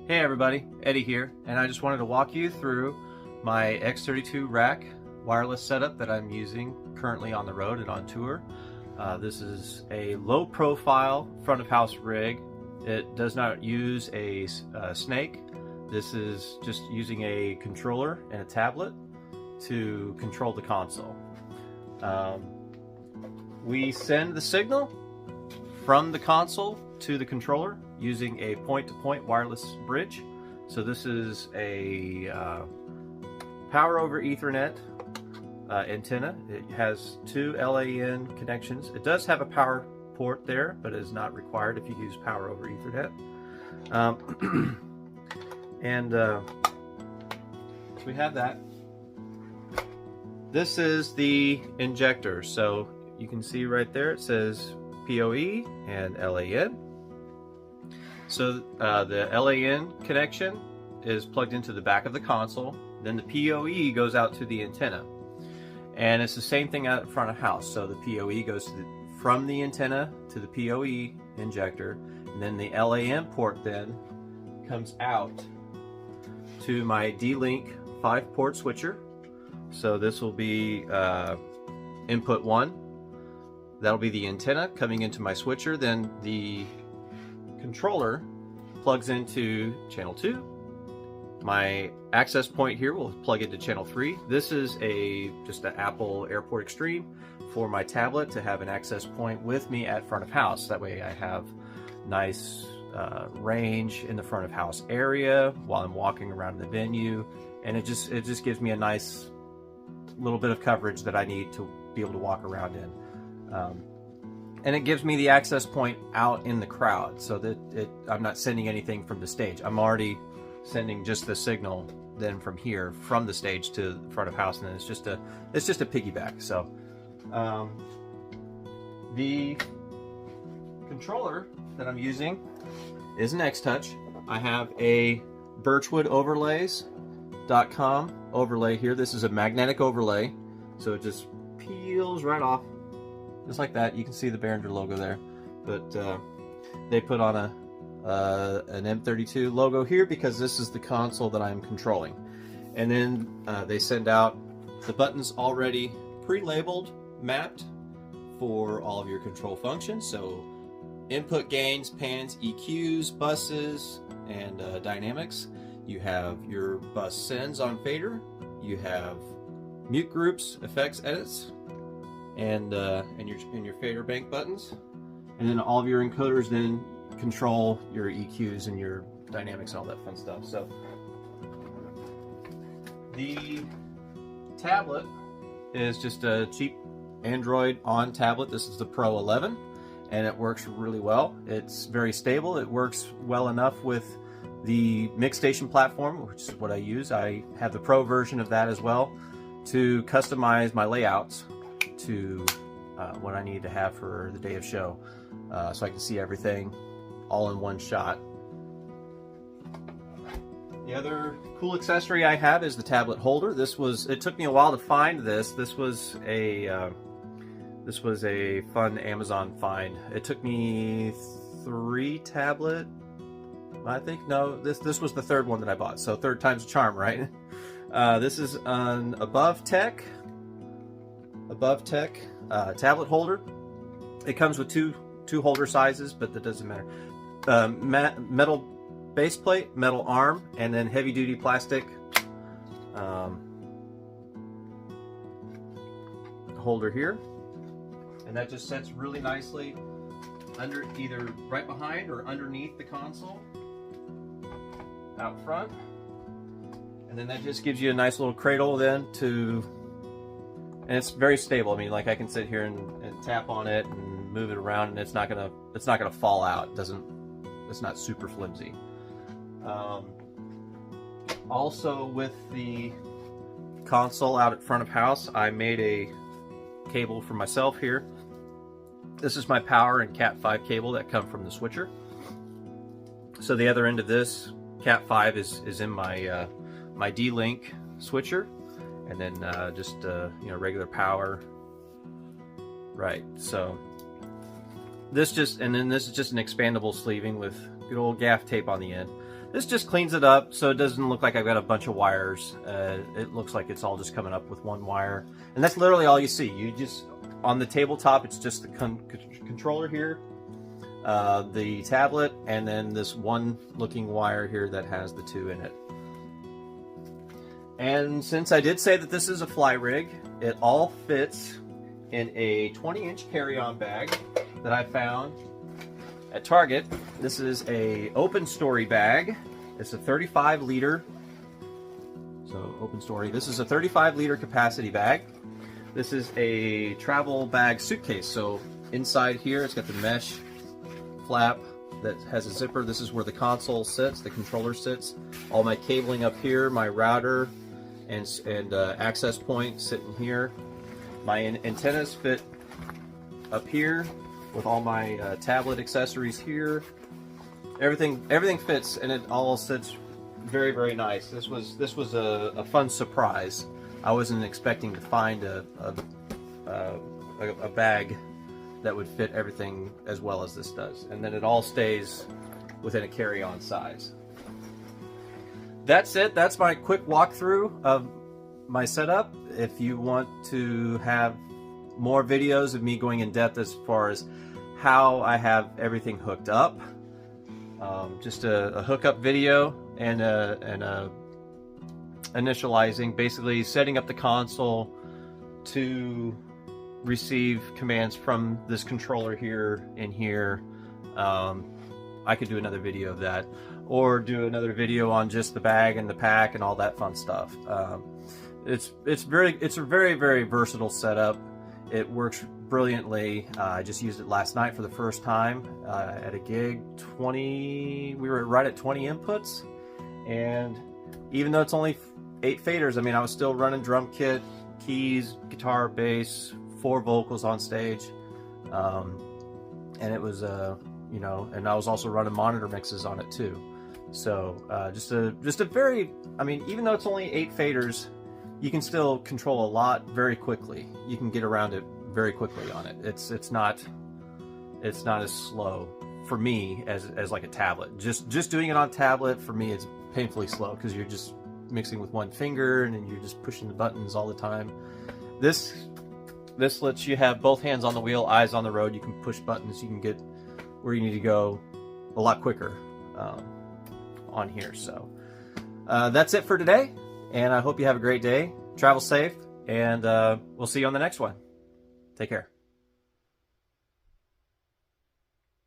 Hey everybody, Eddie here, and I just wanted to walk you through my X32 rack wireless setup that I'm using currently on the road and on tour. This is a low profile front of house rig. It does not use a snake. This is just using a controller and a tablet to control the console. We send the signal from the console to the controller using a point-to-point wireless bridge. So this is a power over Ethernet antenna. It has two LAN connections. It does have a power port there, but it is not required if you use power over Ethernet. So we have that. This is the injector. So you can see right there it says PoE and LAN. So the LAN connection is plugged into the back of the console. Then the PoE goes out to the antenna. And it's the same thing out front of house. So the PoE goes from the antenna to the PoE injector. And then the LAN port then comes out to my D-Link 5-port switcher. So this will be input 1. That'll be the antenna coming into my switcher. Then the controller plugs into channel 2. My access point here will plug into channel 3. This is just an Apple Airport Extreme for my tablet to have an access point with me at front of house. That way I have nice range in the front of house area while I'm walking around the venue, and it just gives me a nice little bit of coverage that I need to be able to walk around in. And it gives me the access point out in the crowd, so that I'm not sending anything from the stage. I'm already sending just the signal then from here, from the stage to the front of house, and then it's just a piggyback. So the controller that I'm using is an Xtouch. I have a birchwoodoverlays.com overlay here. This is a magnetic overlay, so it just peels right off. Just like that. You can see the Behringer logo there, but they put on an M32 logo here because this is the console that I'm controlling. And then they send out the buttons already pre-labeled, mapped for all of your control functions. So input gains, pans, EQs, buses, and dynamics. You have your bus sends on fader. You have mute groups, effects, edits, and your fader bank buttons, and then all of your encoders then control your EQs and your dynamics and all that fun stuff. So the tablet is just a cheap Android on tablet. This is the Pro 11, and it works really well. It's very stable. It works well enough with the MixStation platform, which is what I use. I have the Pro version of that as well to customize my layouts to what I need to have for the day of show, so I can see everything all in one shot. The other cool accessory I have is the tablet holder. It took me a while to find this. This was a fun Amazon find. It took me 3 tablet, I think. No, this was the 3rd one that I bought. So 3rd time's a charm, right? This is an Above Tech tablet holder. It comes with two holder sizes, but that doesn't matter. Metal base plate, metal arm, and then heavy duty plastic holder here, and that just sits really nicely under, either right behind or underneath the console out front. And then that just gives you a nice little cradle then and it's very stable. I mean, like, I can sit here and tap on it and move it around, and it's not gonna fall out. It's not super flimsy. Also, with the console out at front of house, I made a cable for myself here. This is my power and Cat5 cable that come from the switcher. So the other end of this Cat5 is in my my D-Link switcher, and then just regular power. Right. So this is just an expandable sleeving with good old gaff tape on the end. This just cleans it up so it doesn't look like I've got a bunch of wires. It looks like it's all just coming up with one wire. And that's literally all you see. You just, on the tabletop, it's just the controller here, the tablet, and then this one looking wire here that has the two in it. And since I did say that this is a fly rig, it all fits in a 20-inch carry-on bag that I found at Target. This is a open story bag. It's a 35-liter. So open story. This is a 35-liter capacity bag. This is a travel bag suitcase. So inside here, it's got the mesh flap that has a zipper. This is where the console sits, the controller sits. All my cabling up here, my router and access point sitting here. My antennas fit up here with all my tablet accessories here. Everything fits, and it all sits very, very nice. This was a fun surprise. I wasn't expecting to find a bag that would fit everything as well as this does, and then it all stays within a carry-on size. That's it. That's my quick walkthrough of my setup. If you want to have more videos of me going in depth as far as how I have everything hooked up, just a hookup video and initializing, basically setting up the console to receive commands from this controller here and here. I could do another video of that, or do another video on just the bag and the pack and all that fun stuff. It's a very, very versatile setup. It works brilliantly. I just used it last night for the first time at a gig. We were right at 20 inputs, and even though it's only 8 faders, I mean, I was still running drum kit, keys, guitar, bass, 4 vocals on stage, and it was you know, and I was also running monitor mixes on it too. So just a very, I mean, even though it's only 8 faders, you can still control a lot very quickly. You can get around it very quickly on it. It's not as slow for me as like a tablet. Just doing it on tablet, for me, it's painfully slow because you're just mixing with one finger and then you're just pushing the buttons all the time. This lets you have both hands on the wheel, eyes on the road. You can push buttons. You can get where you need to go a lot quicker on here. So that's it for today, and I hope you have a great day. Travel safe, and we'll see you on the next one. Take care.